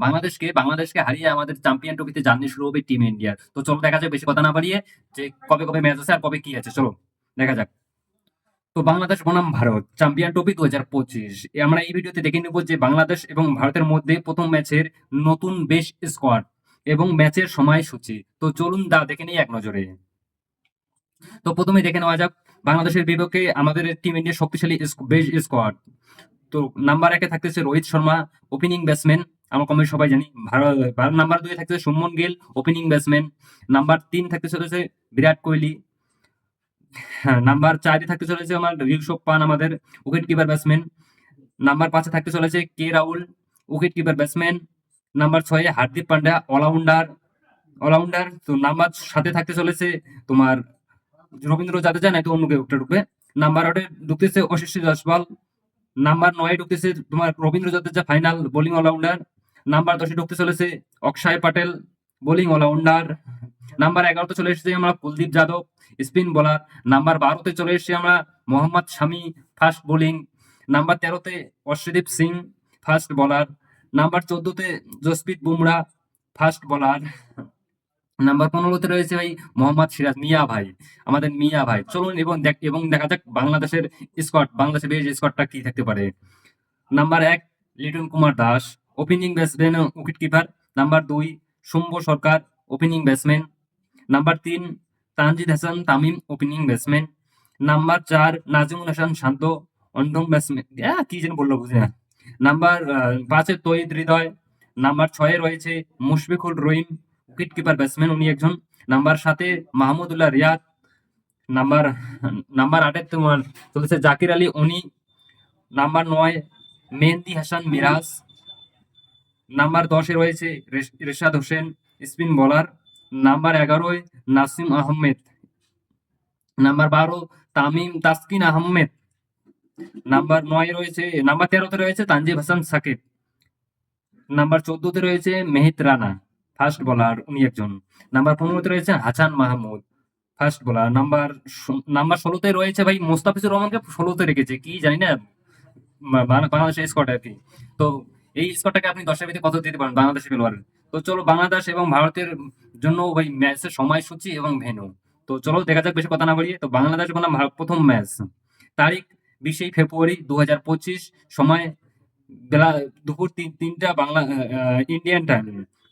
বাংলাদেশকে হারিয়ে আমাদের চ্যাম্পিয়ন ট্রফিতে জার্নি শুরু হবে টিম ইন্ডিয়ার। তো চলো দেখা যাক, বেশি কথা না বাড়িয়ে, যে কবে কবে ম্যাচ আছে আর কবে কি আছে, চলো দেখা যাক। তো বাংলাদেশ বনাম ভারত চ্যাম্পিয়ন ট্রফি 2025, আমরা এই ভিডিওতে দেখে নেব যে বাংলাদেশ এবং ভারতের মধ্যে প্রথম ম্যাচের নতুন বেশ স্কোয়াড এবং ম্যাচের সময়সূচি। তো চলুন দেখে নিই এক নজরে। তো প্রথমে দেখে নেওয়া যাক বাংলাদেশের বিপক্ষে আমাদের টিম ইন্ডিয়ার শক্তিশালী বেশ স্কোয়াড। তো নাম্বার 1-এ থাকতেছে রোহিত শর্মা, ওপেনিং ব্যাটসম্যান, আমরা কমে সবাই জানি। ভারত নাম্বার 2-এ থাকতেছে Shubman Gill, opening batsman. Number 3 থাকতে চলেছে বিরাট কোহলি। হ্যাঁ, নাম্বার 4-এ থাকতে চলেছে আমার ঋষভ পান, আমাদের উইকেট কিপার ব্যাটসম্যান। নাম্বার 5-এ থাকতে চলেছে K Rahul, wicket keeper batsman. Number 6-এ হার্দিক পান্ডিয়া, অলরাউন্ডার। তো নাম্বার 7-এ থাকতে চলেছে তোমার রবীন্দ্র জাদেজা, নাই তো অন্য কেউ একটা ঢুকবে। নাম্বার 8-এ ঢুকতেছে আশিস জয়সওয়াল। নাম্বার 9-এ ঢুকতেছে তোমার Ravindra Jadeja, final bowling all rounder. Number 10-এ ঢুকতে চলেছে Akshay Patel, bowling all rounder. Number 11-তে চলে এসেছি আমরা Kuldeep Yadav, spin bowler. Number 12-তে চলে এসেছি আমরা Mohammed Shami, fast bowling. Number 13-তে Arshdeep Singh, fast bowler. Number 14-তে Jasprit Bumrah, fast bowler. Number 15-তে রয়েছে ভাই মোহাম্মদ সিরাজ, মিয়া ভাই, আমাদের মিয়া ভাই। চলুন এবং দেখা যাক বাংলাদেশের বাংলাদেশের বেশ স্কোয়াডটা কি থাকতে পারে। Number 1 Liton Kumar Das, opening batsman, wicket keeper. Number 2 Soumya Sarkar, opening batsman. Number 3 Tanzid Hasan Tamim, opening batsman. Number 4 Najmul Hasan Shanto, অন্যতম ব্যাটসম্যান। কি যেন বললো বুঝি না। নাম্বার 5-এ তৌহিদ হৃদয়। নাম্বার 6-এ রয়েছে Mushfiqur Rahim, wicket keeper batsman, উনি একজন। নাম্বার 7-এ মাহমুদুল্লাহ রিয়াদ। নাম্বার নাম্বার 8-এ তোমার চলেছে জাকির আলী, উনি। নাম্বার 9 মেহেদী হাসান মিরাজ। নাম্বার 10-এ রয়েছে Rishad Hossain, spin bowler. Number 11-এ নাসিম আহমেদ। নাম্বার 12 তাসকিন আহমেদ। নাম্বার 13-তে রয়েছে তানজিব হাসান সাকিব। নাম্বার 14-তে রয়েছে মেহিত রানা, ফাস্ট বোলার, উনি একজন। নাম্বার 15-তে রয়েছে Hasan Mahmud, fast bowler. Number 16-তে রয়েছে ভাই মোস্তাফিজুর রহমানকে 16-তে রেখেছে, কি জানি না বাংলাদেশের স্কোয়াড আর কি। তো এই স্কোয়াডটাকে আপনি 10-এর ভিতরে কত দিতে পারেন বাংলাদেশের খেলোয়াড়? তো চলো বাংলাদেশ এবং ভারতের জন্য ওই ম্যাচের সময়সূচি এবং ভেন্যু। তো চলো দেখা যাক, বেশি কথা না বাড়িয়ে। তো বাংলাদেশ বনাম ভারত প্রথম ম্যাচ, তারিখ 20 ফেব্রুয়ারি 2025, সময় বেলা দুপুর 3টা Bangla Indian time,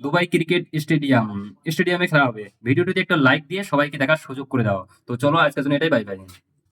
Dubai cricket স্টেডিয়ামে খেলা হবে। ভিডিওটিতে একটা লাইক দিয়ে সবাইকে দেখার সুযোগ করে দাও। তো চলো আজকের জন্য এটাই, বাই বাই।